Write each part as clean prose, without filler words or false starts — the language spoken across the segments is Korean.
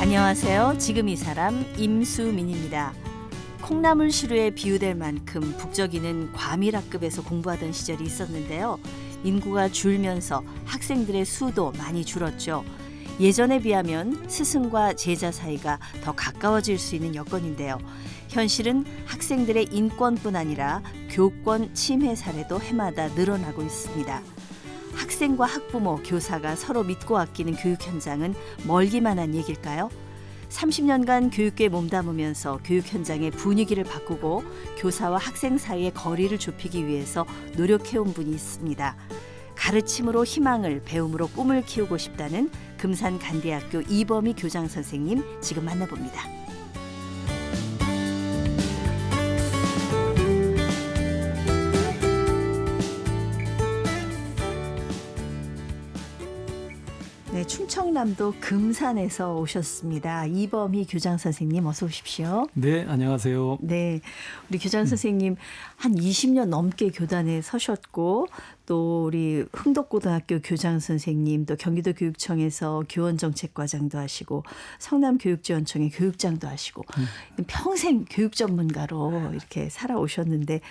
안녕하세요. 지금 이 사람 임수민입니다. 콩나물 시루에 비유될 만큼 북적이는 과밀학급에서 공부하던 시절이 있었는데요. 인구가 줄면서 학생들의 수도 많이 줄었죠. 예전에 비하면 스승과 제자 사이가 더 가까워질 수 있는 여건인데요. 현실은 학생들의 인권뿐 아니라 교권 침해 사례도 해마다 늘어나고 있습니다. 학생과 학부모, 교사가 서로 믿고 아끼는 교육 현장은 멀기만 한 얘기일까요? 30년간 교육계에 몸담으면서 교육 현장의 분위기를 바꾸고 교사와 학생 사이의 거리를 좁히기 위해서 노력해온 분이 있습니다. 가르침으로 희망을, 배움으로 꿈을 키우고 싶다는 금산간디학교 이범희 교장 선생님 지금 만나봅니다. 네, 충청남도 금산에서 오셨습니다. 이범희 교장 선생님 어서 오십시오. 네, 안녕하세요. 네, 우리 교장 선생님 한 20년 넘게 교단에 서셨고 또 우리 흥덕고등학교 교장 선생님 또 경기도교육청에서 교원정책과장도 하시고 성남교육지원청의 교육장도 하시고 평생 교육 전문가로 이렇게 살아오셨는데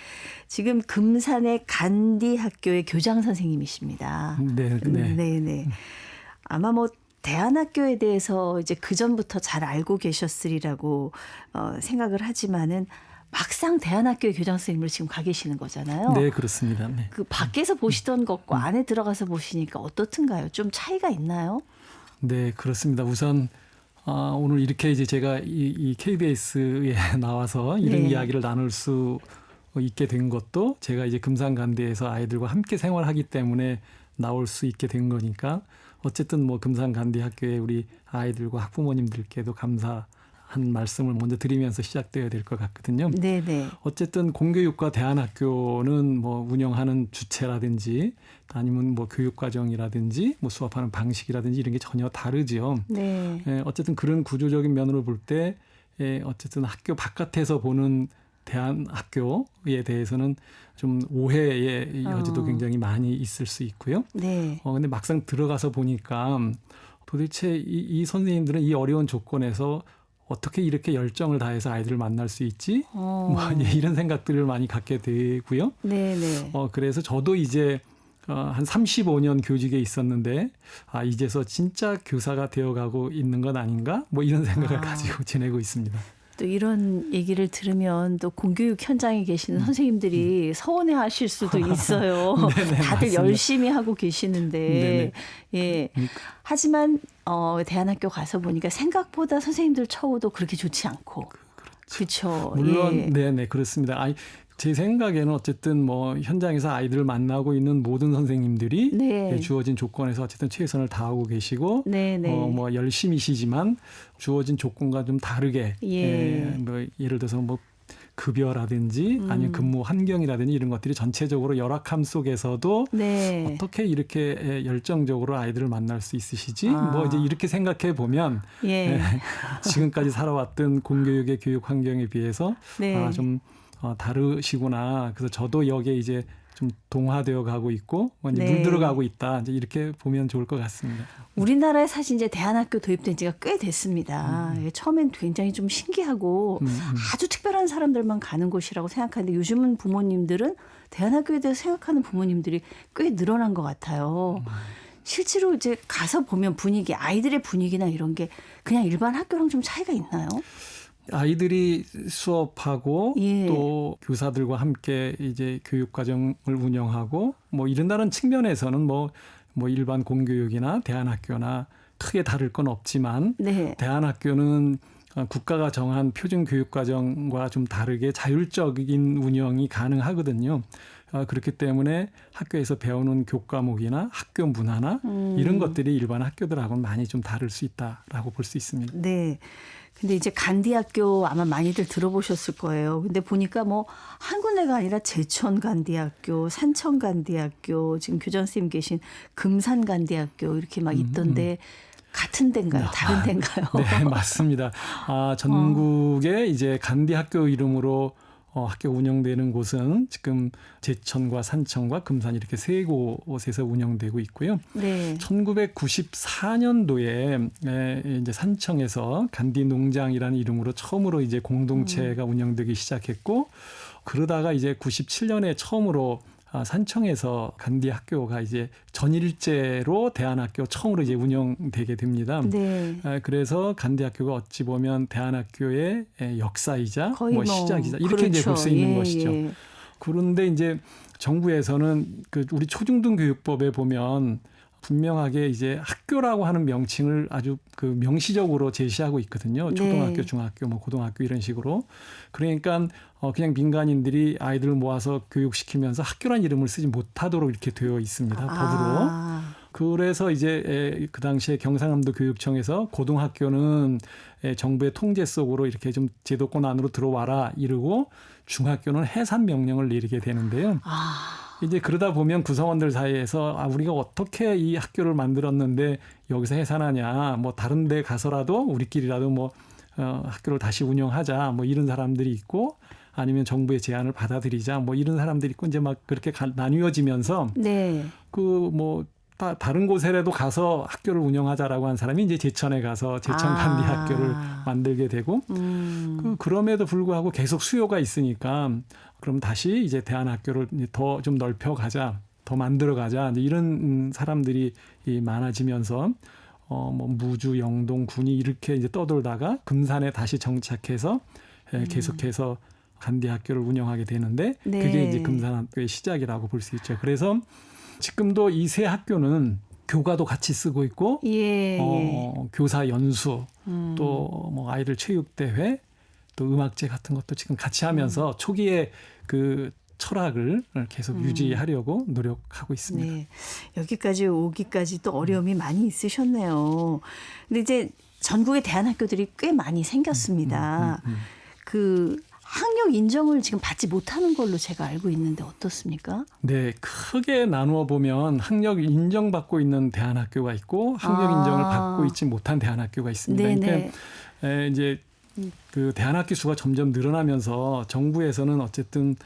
지금 금산의 간디학교의 교장 선생님이십니다. 네, 네. 네. 아마 뭐 대안학교에 대해서 이제 그 전부터 잘 알고 계셨으리라고 생각을 하지만은 막상 대안학교의 교장 선생님으로 지금 가 계시는 거잖아요. 네, 그렇습니다. 네. 그 밖에서 보시던 것과 안에 들어가서 보시니까 어떻든가요? 좀 차이가 있나요? 네, 그렇습니다. 우선 오늘 이렇게 이제 제가 이 KBS에 나와서 이런 네. 이야기를 나눌 수 있게 된 것도 제가 이제 금산간디에서 아이들과 함께 생활하기 때문에 나올 수 있게 된 거니까 어쨌든 뭐 금산간디학교의 우리 아이들과 학부모님들께도 감사한 말씀을 먼저 드리면서 시작되어야 될 것 같거든요. 네네. 어쨌든 공교육과 대안학교는 뭐 운영하는 주체라든지 아니면 뭐 교육과정이라든지 뭐 수업하는 방식이라든지 이런 게 전혀 다르죠. 네. 어쨌든 그런 구조적인 면으로 볼 때 어쨌든 학교 바깥에서 보는 대안학교에 대해서는 좀 오해의 여지도 굉장히 많이 있을 수 있고요. 네. 근데 막상 들어가서 보니까 도대체 이 선생님들은 이 어려운 조건에서 어떻게 이렇게 열정을 다해서 아이들을 만날 수 있지? 뭐 이런 생각들을 많이 갖게 되고요. 네네. 그래서 저도 이제 한 35년 교직에 있었는데 이제서 진짜 교사가 되어가고 있는 건 아닌가? 뭐 이런 생각을 가지고 지내고 있습니다. 또 이런 얘기를 들으면 또 공교육 현장에 계시는 선생님들이 서운해하실 수도 있어요. 네네, 다들 맞습니다. 열심히 하고 계시는데, 네네. 예. 하지만 대안학교 가서 보니까 생각보다 선생님들 처우도 그렇게 좋지 않고, 그렇죠. 물론 예. 네네 그렇습니다. 제 생각에는 어쨌든 뭐 현장에서 아이들을 만나고 있는 모든 선생님들이 네. 주어진 조건에서 어쨌든 최선을 다하고 계시고 네네. 뭐 열심히시지만 주어진 조건과 좀 다르게 뭐 예를 들어서 뭐 급여라든지 아니면 근무 환경이라든지 이런 것들이 전체적으로 열악함 속에서도 네. 어떻게 이렇게 열정적으로 아이들을 만날 수 있으시지? 뭐 이제 이렇게 생각해 보면 예. 지금까지 살아왔던 공교육의 교육 환경에 비해서 네. 좀 다르시구나. 그래서 저도 여기에 이제 좀 동화되어 가고 있고 이제 네. 물들어가고 있다. 이제 이렇게 보면 좋을 것 같습니다. 우리나라에 사실 이제 대안학교 도입된 지가 꽤 됐습니다. 처음엔 굉장히 좀 신기하고 아주 특별한 사람들만 가는 곳이라고 생각하는데 요즘은 부모님들은 대안학교에 대해서 생각하는 부모님들이 꽤 늘어난 것 같아요. 실제로 이제 가서 보면 분위기, 아이들의 분위기나 이런 게 그냥 일반 학교랑 좀 차이가 있나요? 아이들이 수업하고 예. 또 교사들과 함께 이제 교육 과정을 운영하고 뭐 이런다는 측면에서는 뭐 일반 공교육이나 대안학교나 크게 다를 건 없지만 네. 대안학교는 국가가 정한 표준 교육 과정과 좀 다르게 자율적인 운영이 가능하거든요. 그렇기 때문에 학교에서 배우는 교과목이나 학교 문화나 이런 것들이 일반 학교들하고는 많이 좀 다를 수 있다라고 볼 수 있습니다. 네. 근데 이제 간디학교 아마 많이들 들어보셨을 거예요. 근데 보니까 뭐 한 군데가 아니라 제천간디학교, 산천간디학교, 지금 교장 선생님 계신 금산간디학교 이렇게 막 있던데 같은 데인가요? 다른 데인가요? 네, 맞습니다. 전국에 이제 간디학교 이름으로 학교 운영되는 곳은 지금 제천과 산청과 금산 이렇게 세 곳에서 운영되고 있고요. 네. 1994년도에 이제 산청에서 간디 농장이라는 이름으로 처음으로 이제 공동체가 운영되기 시작했고, 그러다가 이제 97년에 처음으로 산청에서 간디 학교가 이제 전일제로 대안학교 처음으로 이제 운영되게 됩니다. 네. 그래서 간디 학교가 어찌 보면 대안학교의 역사이자 거의 뭐 시작이자 이렇게 그렇죠. 이제 볼 수 있는 예, 것이죠. 예. 그런데 이제 정부에서는 그 우리 초중등교육법에 보면 분명하게 이제 학교라고 하는 명칭을 아주 그 명시적으로 제시하고 있거든요. 초등학교, 네. 중학교, 뭐 고등학교 이런 식으로. 그러니까 그냥 민간인들이 아이들을 모아서 교육시키면서 학교란 이름을 쓰지 못하도록 이렇게 되어 있습니다. 법으로. 그래서 이제 그 당시에 경상남도 교육청에서 고등학교는 정부의 통제 속으로 이렇게 좀 제도권 안으로 들어와라 이러고 중학교는 해산 명령을 내리게 되는데요. 이제 그러다 보면 구성원들 사이에서 우리가 어떻게 이 학교를 만들었는데 여기서 해산하냐, 뭐 다른 데 가서라도 우리끼리라도 뭐 학교를 다시 운영하자, 뭐 이런 사람들이 있고, 아니면 정부의 제안을 받아들이자, 뭐 이런 사람들이 있고, 이제 막 그렇게 나뉘어지면서 네. 그 뭐 다른 곳에라도 가서 학교를 운영하자라고 한 사람이 이제 제천에 가서 제천 간디 학교를 만들게 되고, 그럼에도 불구하고 계속 수요가 있으니까 그럼 다시 이제 대안학교를 더 좀 넓혀 가자, 더 만들어 가자, 이런 사람들이 많아지면서 뭐 무주, 영동, 군이 이렇게 이제 떠돌다가 금산에 다시 정착해서 계속해서 간디 학교를 운영하게 되는데, 네. 그게 이제 금산학교의 시작이라고 볼 수 있죠. 그래서 지금도 이 세 학교는 교과도 같이 쓰고 있고, 예. 교사 연수, 또 뭐 아이들 체육대회, 또 음악제 같은 것도 지금 같이 하면서 초기에 그 철학을 계속 유지하려고 노력하고 있습니다. 네. 여기까지 오기까지 또 어려움이 많이 있으셨네요. 근데 이제 전국의 대안학교들이 꽤 많이 생겼습니다. 그 학력 인정을 지금 받지 못하는 걸로 제가 알고 있는데 어떻습니까? 네, 크게 나누어 보면 학력 인정받고 있는 대안학교가 있고 학력 인정을 받고 있지 못한 대안학교가 있습니다. 네네. 그러니까 이제 그 대안학교 수가 점점 늘어나면서 정부에서는 어쨌든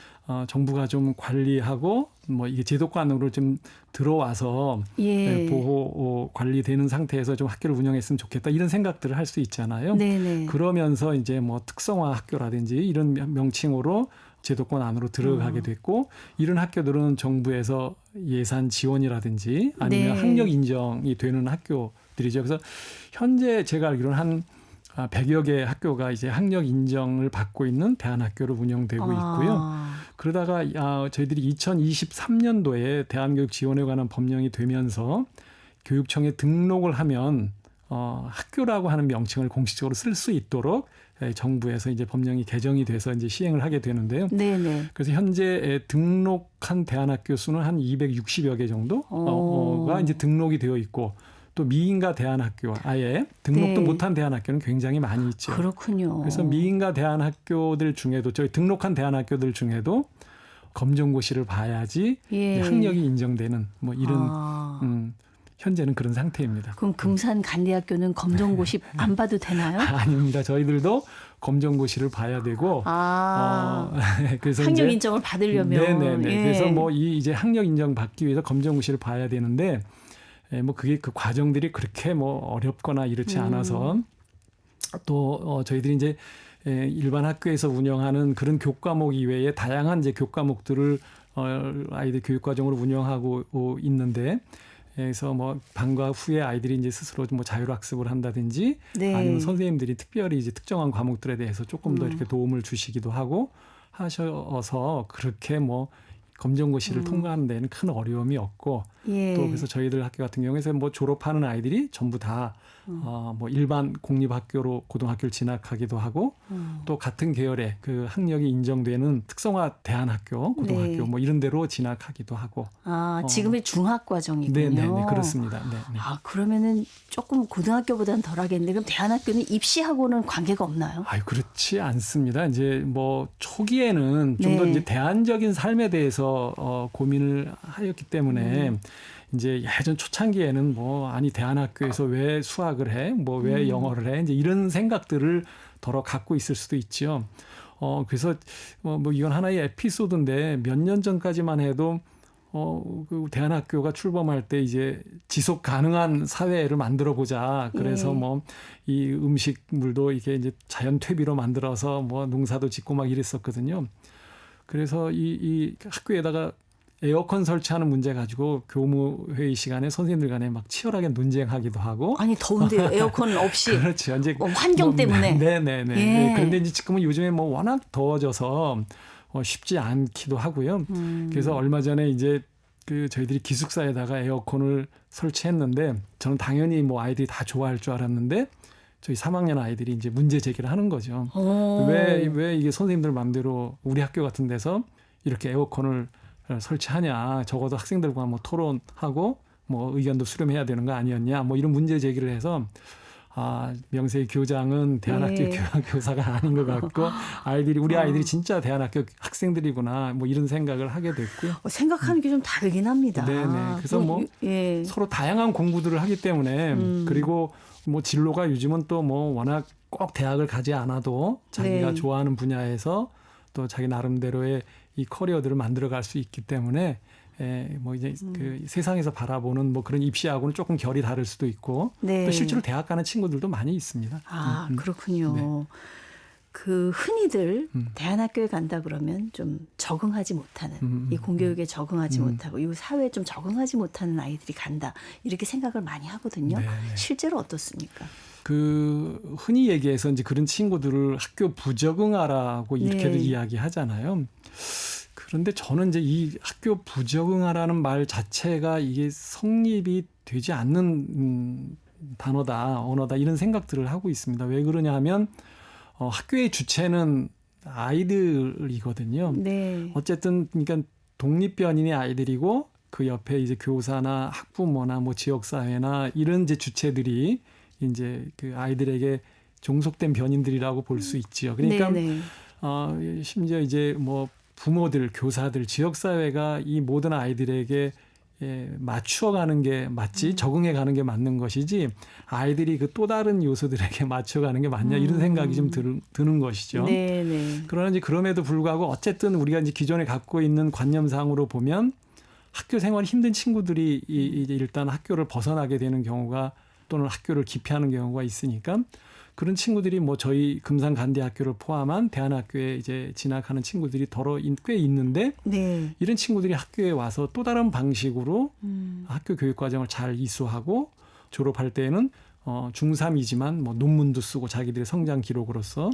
정부가 좀 관리하고 뭐 이게 제도권으로 좀 들어와서 예. 보호 관리되는 상태에서 좀 학교를 운영했으면 좋겠다, 이런 생각들을 할 수 있잖아요. 네네. 그러면서 이제 뭐 특성화 학교라든지 이런 명칭으로 제도권 안으로 들어가게 됐고, 이런 학교들은 정부에서 예산 지원이라든지 아니면 네. 학력 인정이 되는 학교들이죠. 그래서 현재 제가 알기로는 한 100여 개 학교가 이제 학력 인정을 받고 있는 대안학교로 운영되고 있고요. 그러다가 저희들이 2023년도에 대안교육 지원에 관한 법령이 되면서 교육청에 등록을 하면 학교라고 하는 명칭을 공식적으로 쓸 수 있도록 정부에서 이제 법령이 개정이 돼서 이제 시행을 하게 되는데요. 네네. 그래서 현재 등록한 대안학교 수는 한 260여 개 정도가 이제 등록이 되어 있고, 또 미인가 대안학교, 아예 등록도 네. 못한 대안학교는 굉장히 많이 있죠. 그렇군요. 그래서 미인가 대안학교들 중에도, 저희 등록한 대안학교들 중에도 검정고시를 봐야지 예. 학력이 인정되는 뭐 이런 현재는 그런 상태입니다. 그럼 금산 간디학교는 검정고시 안 봐도 되나요? 아닙니다. 저희들도 검정고시를 봐야 되고, 그래서 학력 이제 인정을 받으려면. 네네네. 예. 그래서 뭐 이제 학력 인정 받기 위해서 검정고시를 봐야 되는데, 뭐 그게 그 과정들이 그렇게 뭐 어렵거나 이렇지 않아서, 또 저희들이 이제 일반 학교에서 운영하는 그런 교과목 이외에 다양한 이제 교과목들을 아이들 교육 과정으로 운영하고 있는데, 그래서 뭐 방과 후에 아이들이 이제 스스로 뭐 자율학습을 한다든지, 네. 아니면 선생님들이 특별히 이제 특정한 과목들에 대해서 조금 더 이렇게 도움을 주시기도 하고 하셔서 그렇게 뭐 검정고시를 통과하는 데는 큰 어려움이 없고, 예. 또 그래서 저희들 학교 같은 경우에는 뭐 졸업하는 아이들이 전부 다 뭐 일반 공립학교로 고등학교를 진학하기도 하고, 또 같은 계열의 그 학력이 인정되는 특성화 대안학교, 고등학교 네. 뭐 이런 데로 진학하기도 하고. 지금의 중학 과정이군요. 네네네, 그렇습니다. 네네. 그러면은 조금 고등학교보다는 덜하겠는데, 그럼 대안학교는 입시하고는 관계가 없나요? 그렇지 않습니다. 이제 뭐 초기에는 좀 더 네. 이제 대안적인 삶에 대해서 고민을 하였기 때문에 이제 예전 초창기에는 뭐 아니 대안학교에서 왜 수학을 해? 뭐 왜 영어를 해? 이제 이런 생각들을 덜어 갖고 있을 수도 있죠. 그래서 뭐 이건 하나의 에피소드인데 몇 년 전까지만 해도 그 대안학교가 출범할 때 이제 지속 가능한 사회를 만들어 보자. 그래서 예. 뭐 이 음식물도 이게 이제 자연 퇴비로 만들어서 뭐 농사도 짓고 막 이랬었거든요. 그래서 이 학교에다가 에어컨 설치하는 문제 가지고 교무회의 시간에 선생님들 간에 막 치열하게 논쟁하기도 하고. 아니 더운데요. 에어컨 없이. 그렇죠. 이제 환경 때문에. 네네네. 예. 그런데 이제 지금은 요즘에 뭐 워낙 더워져서 쉽지 않기도 하고요. 그래서 얼마 전에 이제 그 저희들이 기숙사에다가 에어컨을 설치했는데 저는 당연히 뭐 아이들이 다 좋아할 줄 알았는데 저희 3학년 아이들이 이제 문제 제기를 하는 거죠. 왜 이게 선생님들 마음대로 우리 학교 같은 데서 이렇게 에어컨을 설치하냐. 적어도 학생들과 뭐 토론하고 뭐 의견도 수렴해야 되는 거 아니었냐. 뭐 이런 문제 제기를 해서 명세희 교장은 대안학교 네. 교사가 아닌 것 같고 우리 아이들이 진짜 대안학교 학생들이구나. 뭐 이런 생각을 하게 됐고요. 생각하는 게 좀 다르긴 합니다. 네네. 그래서 뭐 예. 서로 다양한 공부들을 하기 때문에 그리고 뭐 진로가 요즘은 또 뭐 워낙 꼭 대학을 가지 않아도 자기가 네. 좋아하는 분야에서 또 자기 나름대로의 이 커리어들을 만들어갈 수 있기 때문에 뭐 이제 그 세상에서 바라보는 뭐 그런 입시하고는 조금 결이 다를 수도 있고 네. 또 실제로 대학 가는 친구들도 많이 있습니다. 그렇군요. 네. 그 흔히들 대안학교에 간다 그러면 좀 적응하지 못하는 이 공교육에 적응하지 못하고 이 사회에 좀 적응하지 못하는 아이들이 간다 이렇게 생각을 많이 하거든요. 네. 실제로 어떻습니까? 그 흔히 얘기해서 이제 그런 친구들을 학교 부적응하라고 이렇게도 네. 이야기하잖아요. 그런데 저는 이제 이 학교 부적응하라는 말 자체가 이게 성립이 되지 않는 단어다, 언어다 이런 생각들을 하고 있습니다. 왜 그러냐 하면 학교의 주체는 아이들이거든요. 네. 어쨌든 그러니까 독립변인의 아이들이고 그 옆에 이제 교사나 학부모나 뭐 지역사회나 이런 이제 주체들이 이제 그 아이들에게 종속된 변인들이라고 볼 수 있지요. 그러니까 네네. 심지어 이제 뭐 부모들, 교사들, 지역사회가 이 모든 아이들에게 맞추어가는 게 맞지, 적응해가는 게 맞는 것이지 아이들이 그 또 다른 요소들에게 맞춰가는 게 맞냐 이런 생각이 좀 드는 것이죠. 네네. 그러나 이제 그럼에도 불구하고 어쨌든 우리가 이제 기존에 갖고 있는 관념상으로 보면 학교 생활이 힘든 친구들이 이제 일단 학교를 벗어나게 되는 경우가 또는 학교를 기피하는 경우가 있으니까 그런 친구들이 뭐 저희 금산간대학교를 포함한 대안학교에 이제 진학하는 친구들이 꽤 있는데 네. 이런 친구들이 학교에 와서 또 다른 방식으로 학교 교육 과정을 잘 이수하고 졸업할 때에는 중3이지만 뭐 논문도 쓰고 자기들의 성장 기록으로서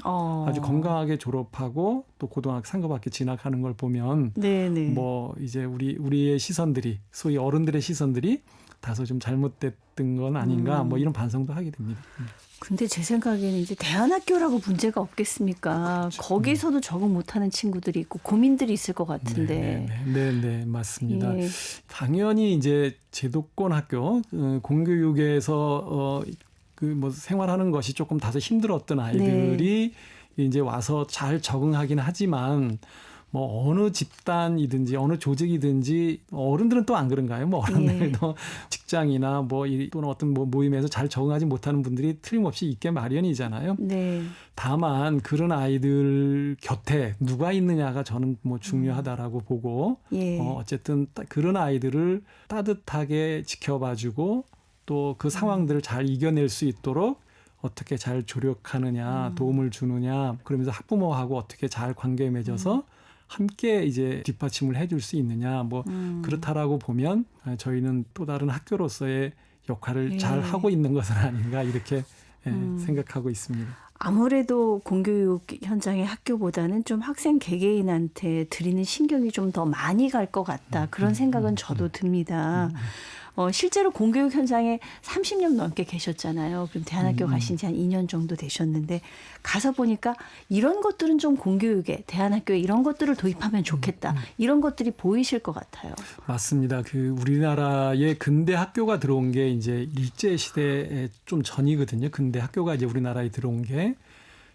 아주 건강하게 졸업하고 또 고등학교 상급학교 진학하는 걸 보면 네네. 뭐 이제 우리의 시선들이 소위 어른들의 시선들이 다소 좀 잘못됐던 건 아닌가 뭐 이런 반성도 하게 됩니다. 근데 제 생각에는 이제 대안학교라고 문제가 없겠습니까? 그렇죠. 거기서도 적응 못하는 친구들이 있고 고민들이 있을 것 같은데. 네, 맞습니다. 예. 당연히 이제 제도권 학교 공교육에서 그 뭐 생활하는 것이 조금 다소 힘들었던 아이들이 이제 와서 잘 적응하긴 하지만 뭐 어느 집단이든지 어느 조직이든지 어른들은 또 안 그런가요? 뭐 어른들도 직장이나 뭐 또는 어떤 뭐 모임에서 잘 적응하지 못하는 분들이 틀림없이 있게 마련이잖아요. 네. 다만 그런 아이들 곁에 누가 있느냐가 저는 뭐 중요하다라고 보고 예. 어쨌든 그런 아이들을 따뜻하게 지켜봐주고 또 그 상황들을 잘 이겨낼 수 있도록 어떻게 잘 조력하느냐, 도움을 주느냐, 그러면서 학부모하고 어떻게 잘 관계 맺어서 함께 이제 뒷받침을 해줄 수 있느냐, 뭐 그렇다라고 보면 저희는 또 다른 학교로서의 역할을 잘 하고 있는 것은 아닌가 이렇게 생각하고 있습니다. 아무래도 공교육 현장의 학교보다는 좀 학생 개개인한테 드리는 신경이 좀 더 많이 갈 것 같다. 그런 생각은 저도 듭니다. 실제로 공교육 현장에 30년 넘게 계셨잖아요. 그럼 대안학교 가신 지 한 2년 정도 되셨는데 가서 보니까 이런 것들은 좀 공교육에 대안학교에 이런 것들을 도입하면 좋겠다. 이런 것들이 보이실 것 같아요. 맞습니다. 그 우리나라의 근대 학교가 들어온 게 이제 일제 시대에 좀 전이거든요. 근대 학교가 이제 우리나라에 들어온 게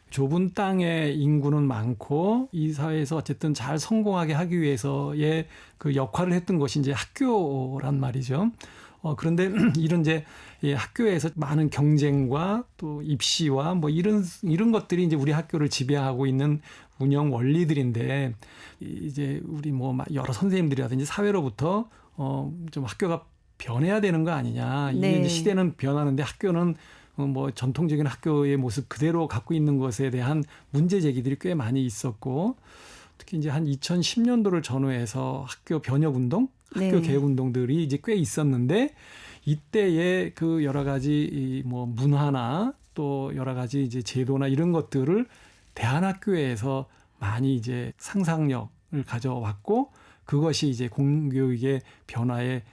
좁은 땅에 인구는 많고 이 사회에서 어쨌든 잘 성공하게 하기 위해서의 그 역할을 했던 것이 이제 학교란 말이죠. 그런데 이런 이제 학교에서 많은 경쟁과 또 입시와 뭐 이런 것들이 이제 우리 학교를 지배하고 있는 운영 원리들인데 이제 우리 뭐 여러 선생님들이라든지 사회로부터 좀 학교가 변해야 되는 거 아니냐. 이게 네. 이제 시대는 변하는데 학교는 뭐 전통적인 학교의 모습 그대로 갖고 있는 것에 대한 문제 제기들이 꽤 많이 있었고 특히 이제 한 2010년도를 전후해서 학교 변혁 운동, 학교 네. 개혁 운동들이 이제 꽤 있었는데 이때의 그 여러 가지 뭐 문화나 또 여러 가지 이제 제도나 이런 것들을 대안학교에서 많이 이제 상상력을 가져왔고 그것이 이제 공교육의 변화에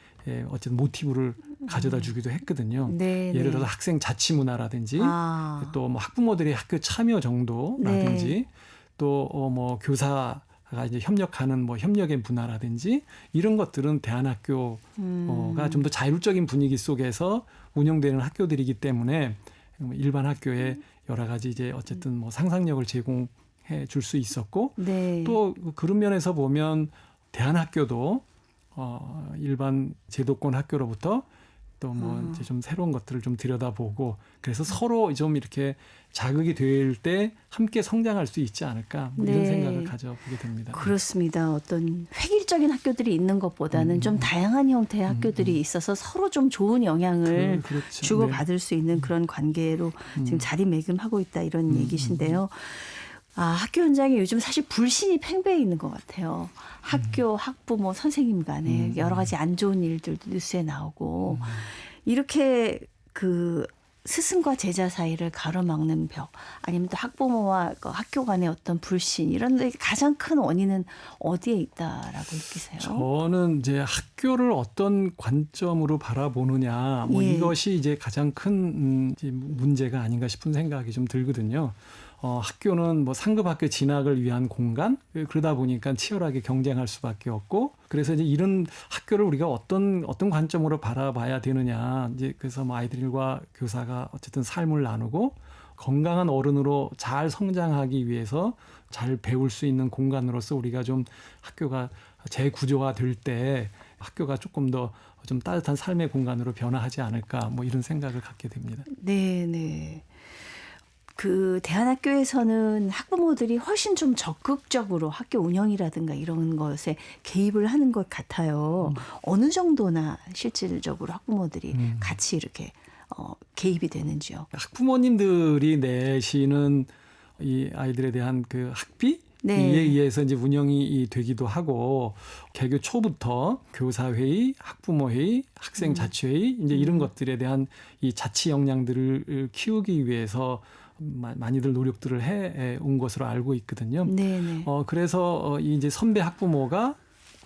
어쨌든 모티브를 가져다 주기도 했거든요. 네, 예를 네. 들어서 학생 자치 문화라든지 또 뭐 학부모들의 학교 참여 정도라든지 네. 또 뭐 교사가 이제 협력하는 뭐 협력의 문화라든지 이런 것들은 대안학교가 좀 더 자율적인 분위기 속에서 운영되는 학교들이기 때문에 일반 학교에 여러 가지 이제 어쨌든 뭐 상상력을 제공해 줄 수 있었고 네. 또 그런 면에서 보면 대안학교도 일반 제도권 학교로부터 또 뭐 이제 좀 새로운 것들을 좀 들여다보고 그래서 서로 좀 이렇게 자극이 될 때 함께 성장할 수 있지 않을까 뭐 이런 네. 생각을 가져보게 됩니다. 그렇습니다. 어떤 획일적인 학교들이 있는 것보다는 좀 다양한 형태의 학교들이 있어서 서로 좀 좋은 영향을 그렇죠. 주고받을 수 있는 그런 관계로 지금 자리매김하고 있다 이런 얘기신데요. 학교 현장에 요즘 사실 불신이 팽배해 있는 것 같아요. 학교, 학부모, 선생님 간에 여러 가지 안 좋은 일들도 뉴스에 나오고 이렇게 그 스승과 제자 사이를 가로막는 벽 아니면 또 학부모와 학교 간의 어떤 불신 이런 데 가장 큰 원인은 어디에 있다라고 느끼세요? 저는 이제 학교를 어떤 관점으로 바라보느냐 뭐 예. 이것이 이제 가장 큰 이제 문제가 아닌가 싶은 생각이 좀 들거든요. 학교는 뭐 상급 학교 진학을 위한 공간 그러다 보니까 치열하게 경쟁할 수밖에 없고 그래서 이제 이런 학교를 우리가 어떤 관점으로 바라봐야 되느냐 이제 그래서 뭐 아이들과 교사가 어쨌든 삶을 나누고 건강한 어른으로 잘 성장하기 위해서 잘 배울 수 있는 공간으로서 우리가 좀 학교가 재구조가 될 때 학교가 조금 더 좀 따뜻한 삶의 공간으로 변화하지 않을까 뭐 이런 생각을 갖게 됩니다. 네, 네. 그 대안학교에서는 학부모들이 훨씬 좀 적극적으로 학교 운영이라든가 이런 것에 개입을 하는 것 같아요. 어느 정도나 실질적으로 학부모들이 같이 이렇게 개입이 되는지요? 학부모님들이 내시는 이 아이들에 대한 그 학비 네. 이에 의해서 이제 운영이 되기도 하고 개교 초부터 교사회의, 학부모회의, 학생자치회의 이제 이런 것들에 대한 이 자치 역량들을 키우기 위해서 많이들 노력들을 해 온 것으로 알고 있거든요. 네네. 그래서 이제 선배 학부모가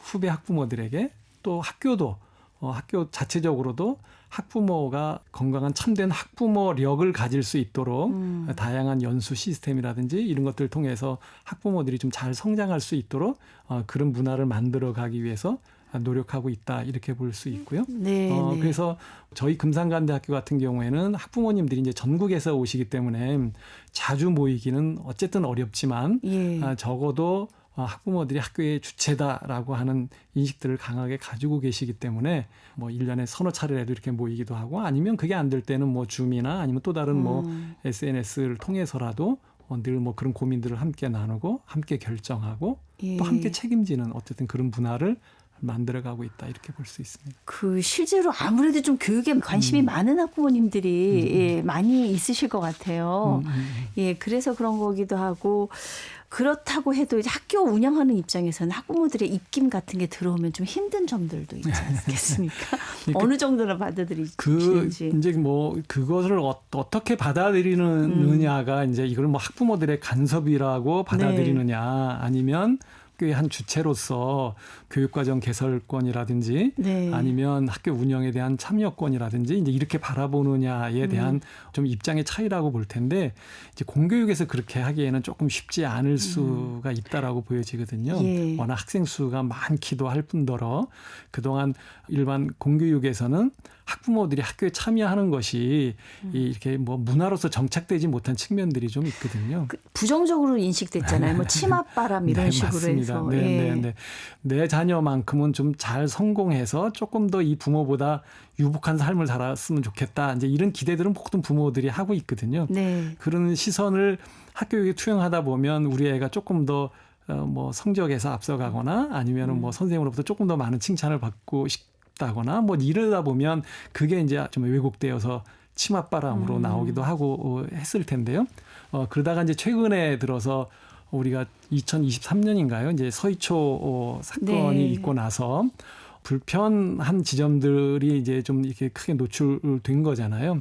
후배 학부모들에게 또 학교도 학교 자체적으로도 학부모가 건강한 참된 학부모력을 가질 수 있도록 다양한 연수 시스템이라든지 이런 것들을 통해서 학부모들이 좀 잘 성장할 수 있도록 그런 문화를 만들어가기 위해서 노력하고 있다 이렇게 볼 수 있고요. 네. 네. 그래서 저희 금산관대학교 같은 경우에는 학부모님들이 이제 전국에서 오시기 때문에 자주 모이기는 어쨌든 어렵지만 예. 적어도 학부모들이 학교의 주체다라고 하는 인식들을 강하게 가지고 계시기 때문에 뭐 1년에 서너 차례라도 이렇게 모이기도 하고 아니면 그게 안 될 때는 뭐 줌이나 아니면 또 다른 뭐 SNS를 통해서라도 늘 뭐 그런 고민들을 함께 나누고 함께 결정하고 예. 또 함께 책임지는 어쨌든 그런 문화를 만들어가고 있다 이렇게 볼 수 있습니다. 그 실제로 아무래도 좀 교육에 관심이 많은 학부모님들이 예, 많이 있으실 것 같아요. 예, 그래서 그런 거기도 하고 그렇다고 해도 이제 학교 운영하는 입장에서는 학부모들의 입김 같은 게 들어오면 좀 힘든 점들도 있지 않겠습니까? 그러니까 어느 정도나 받아들이시는지. 이제 뭐 그것을 어떻게 받아들이느냐가 이제 이걸 뭐 학부모들의 간섭이라고 받아들이느냐 아니면 학교의 한 주체로서 교육과정 개설권이라든지 네. 아니면 학교 운영에 대한 참여권이라든지 이제 이렇게 바라보느냐에 대한 좀 입장의 차이라고 볼 텐데 이제 공교육에서 그렇게 하기에는 조금 쉽지 않을 수가 있다라고 보여지거든요. 예. 워낙 학생 수가 많기도 할 뿐더러 그동안 일반 공교육에서는 학부모들이 학교에 참여하는 것이 이렇게 뭐 문화로서 정착되지 못한 측면들이 좀 있거든요. 부정적으로 인식됐잖아요. 뭐 치맛바람 이런 네, 식으로 맞습니다. 해서. 네, 예. 네, 네. 내 자녀만큼은 좀 잘 성공해서 조금 더 이 부모보다 유복한 삶을 살았으면 좋겠다. 이제 이런 기대들은 보통 부모들이 하고 있거든요. 네. 그런 시선을 학교에 투영하다 보면 우리 애가 조금 더 뭐 성적에서 앞서가거나 아니면은 뭐 선생님으로부터 조금 더 많은 칭찬을 받고 싶다거나 뭐 이러다 보면 그게 이제 좀 왜곡되어서 치맛바람으로 나오기도 하고 했을 텐데요. 그러다가 이제 최근에 들어서 우리가 2023년인가요? 이제 서희초 사건이 네. 있고 나서 불편한 지점들이 이제 좀 이렇게 크게 노출된 거잖아요.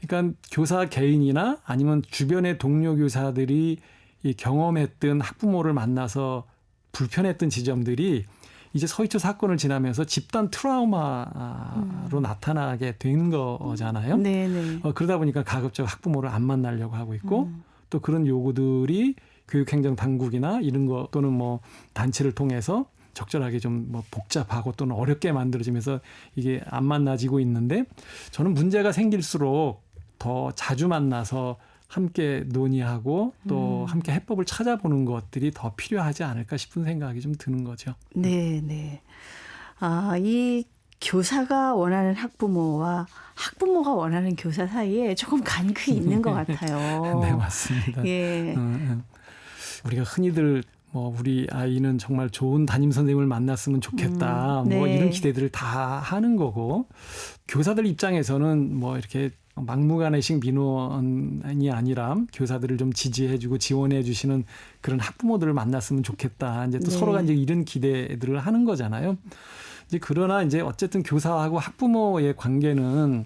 그러니까 교사 개인이나 아니면 주변의 동료 교사들이 이 경험했던 학부모를 만나서 불편했던 지점들이 이제 서희초 사건을 지나면서 집단 트라우마로 나타나게 된 거잖아요. 네네. 그러다 보니까 가급적 학부모를 안 만나려고 하고 있고 또 그런 요구들이 교육행정 당국이나 이런 거 또는 뭐 단체를 통해서 적절하게 좀 뭐 복잡하고 또는 어렵게 만들어지면서 이게 안 만나지고 있는데 저는 문제가 생길수록 더 자주 만나서 함께 논의하고 또 함께 해법을 찾아보는 것들이 더 필요하지 않을까 싶은 생각이 좀 드는 거죠. 네네. 이 교사가 원하는 학부모와 학부모가 원하는 교사 사이에 조금 간극이 있는 것 같아요. 네, 맞습니다. 예. 우리가 흔히들 뭐 우리 아이는 정말 좋은 담임 선생님을 만났으면 좋겠다. 뭐 네. 이런 기대들을 다 하는 거고 교사들 입장에서는 뭐 이렇게 막무가내식 민원이 아니라 교사들을 좀 지지해주고 지원해주시는 그런 학부모들을 만났으면 좋겠다. 이제 또 네. 서로가 이제 이런 기대들을 하는 거잖아요. 이제 그러나 이제 어쨌든 교사하고 학부모의 관계는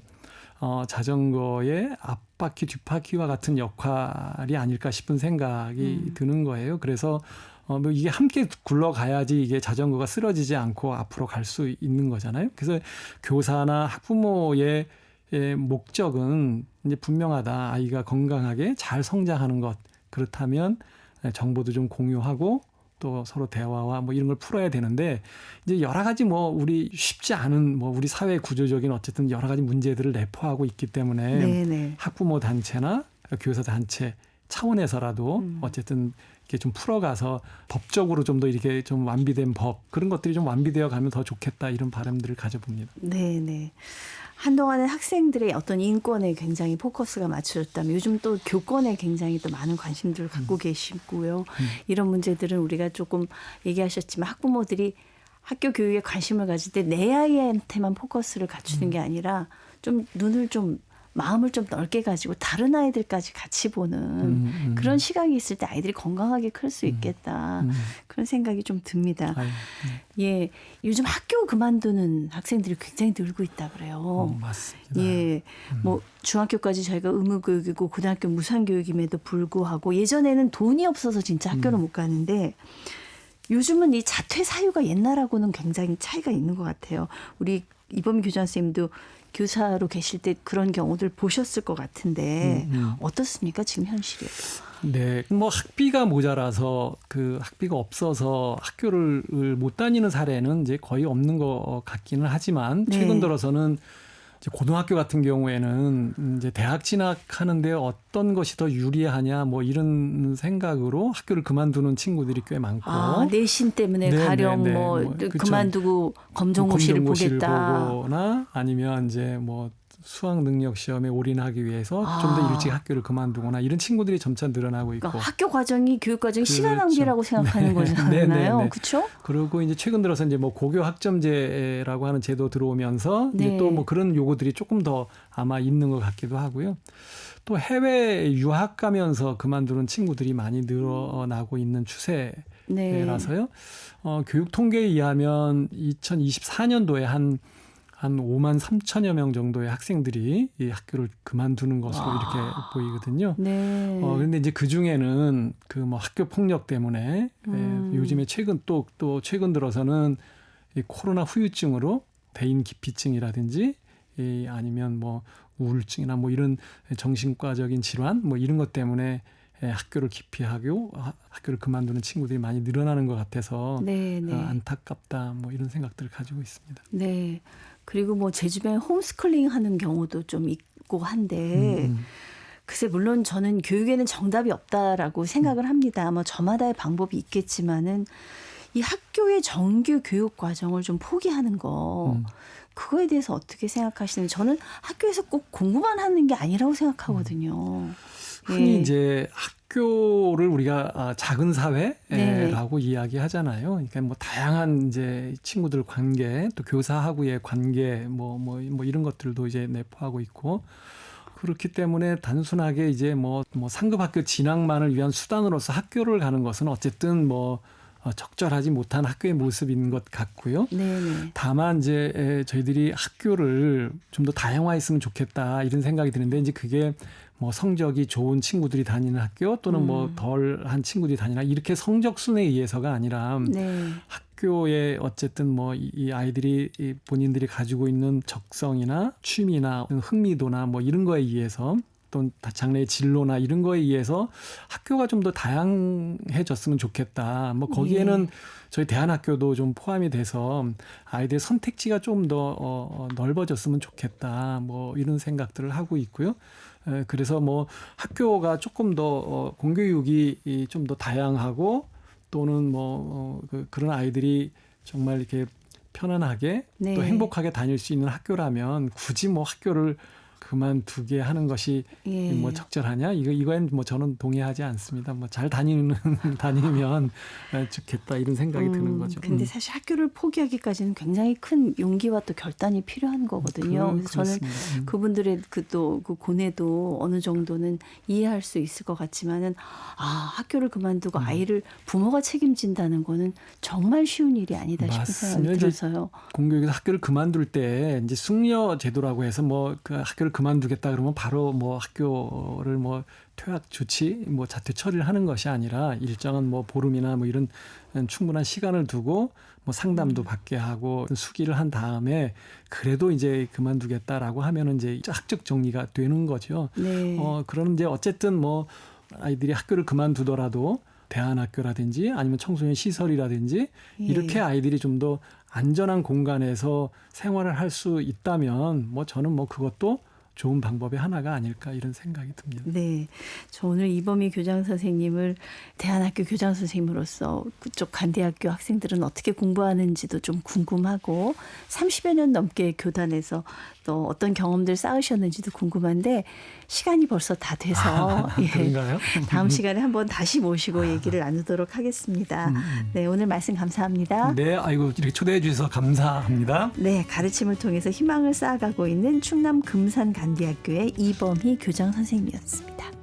자전거의 앞바퀴 뒷바퀴와 같은 역할이 아닐까 싶은 생각이 드는 거예요. 그래서 뭐 이게 함께 굴러가야지 이게 자전거가 쓰러지지 않고 앞으로 갈 수 있는 거잖아요. 그래서 교사나 학부모의 목적은 이제 분명하다. 아이가 건강하게 잘 성장하는 것. 그렇다면 정보도 좀 공유하고 또 서로 대화와 뭐 이런 걸 풀어야 되는데 이제 여러 가지 뭐 우리 쉽지 않은 뭐 우리 사회 구조적인 어쨌든 여러 가지 문제들을 내포하고 있기 때문에 네네. 학부모 단체나 교사 단체 차원에서라도 어쨌든 이렇게 좀 풀어가서 법적으로 좀 더 이렇게 좀 완비된 법 그런 것들이 좀 완비되어 가면 더 좋겠다 이런 바람들을 가져봅니다. 네네. 한동안은 학생들의 어떤 인권에 굉장히 포커스가 맞춰졌다면 요즘 또 교권에 굉장히 또 많은 관심들을 갖고 계시고요. 이런 문제들은 우리가 조금 얘기하셨지만 학부모들이 학교 교육에 관심을 가질 때 내 아이한테만 포커스를 갖추는 게 아니라 좀 눈을 좀 마음을 좀 넓게 가지고 다른 아이들까지 같이 보는 그런 시각이 있을 때 아이들이 건강하게 클 수 있겠다. 그런 생각이 좀 듭니다. 아유, 예, 요즘 학교 그만두는 학생들이 굉장히 늘고 있다 그래요. 맞습니다. 예, 뭐 중학교까지 저희가 의무교육이고 고등학교 무상교육임에도 불구하고 예전에는 돈이 없어서 진짜 학교를 못 가는데 요즘은 이 자퇴 사유가 옛날하고는 굉장히 차이가 있는 것 같아요. 우리 이범희 교장 선생님도 교사로 계실 때 그런 경우들 보셨을 것 같은데 어떻습니까? 지금 현실이? 네, 뭐 학비가 모자라서 그 학비가 없어서 학교를 못 다니는 사례는 이제 거의 없는 것 같기는 하지만 네. 최근 들어서는 이제 고등학교 같은 경우에는 이제 대학 진학하는데 어떤 것이 더 유리하냐 뭐 이런 생각으로 학교를 그만두는 친구들이 꽤 많고 내신 때문에 네, 가령 네, 네. 뭐 그쵸. 그만두고 검정고시를 보겠다. 보거나 아니면 이제 뭐 수학 능력 시험에 올인하기 위해서 좀 더 일찍 학교를 그만두거나 이런 친구들이 점차 늘어나고 있고. 그러니까 학교 과정이 교육 과정이 시간 그렇죠. 낭비라고 생각하는 거잖아요. 그렇죠? 그리고 이제 최근 들어서 이제 뭐 고교 학점제라고 하는 제도 들어오면서 네. 이제 또 뭐 그런 요구들이 조금 더 아마 있는 것 같기도 하고요. 또 해외 유학 가면서 그만두는 친구들이 많이 늘어나고 있는 추세라서요. 교육 통계에 의하면 2024년도에 한 5만 3천여 명 정도의 학생들이 이 학교를 그만두는 것으로 이렇게 보이거든요. 네. 그런데 이제 그 중에는 그 뭐 학교 폭력 때문에 요즘에 최근 최근 들어서는 이 코로나 후유증으로 대인 기피증이라든지 아니면 뭐 우울증이나 뭐 이런 정신과적인 질환 뭐 이런 것 때문에 학교를 기피하고 학교를 그만두는 친구들이 많이 늘어나는 것 같아서 네, 네. 안타깝다 뭐 이런 생각들을 가지고 있습니다. 네. 그리고 뭐 제 주변에 홈스쿨링 하는 경우도 좀 있고 한데 글쎄 물론 저는 교육에는 정답이 없다라고 생각을 합니다. 뭐 저마다의 방법이 있겠지만은 이 학교의 정규 교육 과정을 좀 포기하는 거 그거에 대해서 어떻게 생각하시는지 저는 학교에서 꼭 공부만 하는 게 아니라고 생각하거든요. 흔히 예. 이제 학교를 우리가 작은 사회라고 네. 이야기하잖아요. 그러니까 뭐 다양한 이제 친구들 관계, 또 교사하고의 관계, 뭐 이런 것들도 이제 내포하고 있고 그렇기 때문에 단순하게 이제 뭐 상급 학교 진학만을 위한 수단으로서 학교를 가는 것은 어쨌든 뭐 적절하지 못한 학교의 모습인 것 같고요. 네네. 다만 이제 저희들이 학교를 좀 더 다양화했으면 좋겠다 이런 생각이 드는데 이제 그게 뭐 성적이 좋은 친구들이 다니는 학교 또는 뭐 덜한 친구들이 다니는 이렇게 성적 순에 의해서가 아니라 네. 학교에 어쨌든 뭐 이 아이들이 본인들이 가지고 있는 적성이나 취미나 흥미도나 뭐 이런 거에 의해서 또 장래의 진로나 이런 거에 의해서 학교가 좀 더 다양해졌으면 좋겠다. 뭐 거기에는 저희 대안학교도 좀 포함이 돼서 아이들의 선택지가 좀 더 넓어졌으면 좋겠다. 뭐 이런 생각들을 하고 있고요. 그래서 뭐 학교가 조금 더 공교육이 좀 더 다양하고 또는 뭐 그런 아이들이 정말 이렇게 편안하게 네. 또 행복하게 다닐 수 있는 학교라면 굳이 뭐 학교를 그만두게 하는 것이 예. 뭐 적절하냐? 이거엔 뭐 저는 동의하지 않습니다. 뭐 잘 다니면 좋겠다 이런 생각이 드는 거죠. 근데 사실 학교를 포기하기까지는 굉장히 큰 용기와 또 결단이 필요한 거거든요. 그래서 저는 그렇습니다. 그분들의 그 고뇌도 어느 정도는 이해할 수 있을 것 같지만은 학교를 그만두고 아이를 부모가 책임진다는 거는 정말 쉬운 일이 아니다 싶은 생각이 맞습니다. 들어서요. 공교육에서 학교를 그만둘 때 이제 숙려 제도라고 해서 뭐 그 학교를 그만두겠다 그러면 바로 뭐 학교를 뭐 퇴학 조치 뭐 자퇴 처리를 하는 것이 아니라 일정한 뭐 보름이나 뭐 이런 충분한 시간을 두고 뭐 상담도 받게 하고 수기를 한 다음에 그래도 이제 그만두겠다라고 하면은 이제 학적 정리가 되는 거죠. 네. 그럼 이제 어쨌든 뭐 아이들이 학교를 그만두더라도 대안학교라든지 아니면 청소년 시설이라든지 이렇게 아이들이 좀 더 안전한 공간에서 생활을 할 수 있다면 뭐 저는 뭐 그것도 좋은 방법의 하나가 아닐까 이런 생각이 듭니다. 네. 저 오늘 이범희 교장 선생님을 대안학교 교장 선생님으로서 그쪽 간대학교 학생들은 어떻게 공부하는지도 좀 궁금하고 30여 년 넘게 교단에서 또 어떤 경험들 쌓으셨는지도 궁금한데 시간이 벌써 다 돼서 그런가요? 다음 시간에 한번 다시 모시고 얘기를 나누도록 하겠습니다. 네, 오늘 말씀 감사합니다. 네, 아이고 이렇게 초대해 주셔서 감사합니다. 네, 가르침을 통해서 희망을 쌓아가고 있는 충남 금산 간디학교의 이범희 교장 선생님이었습니다.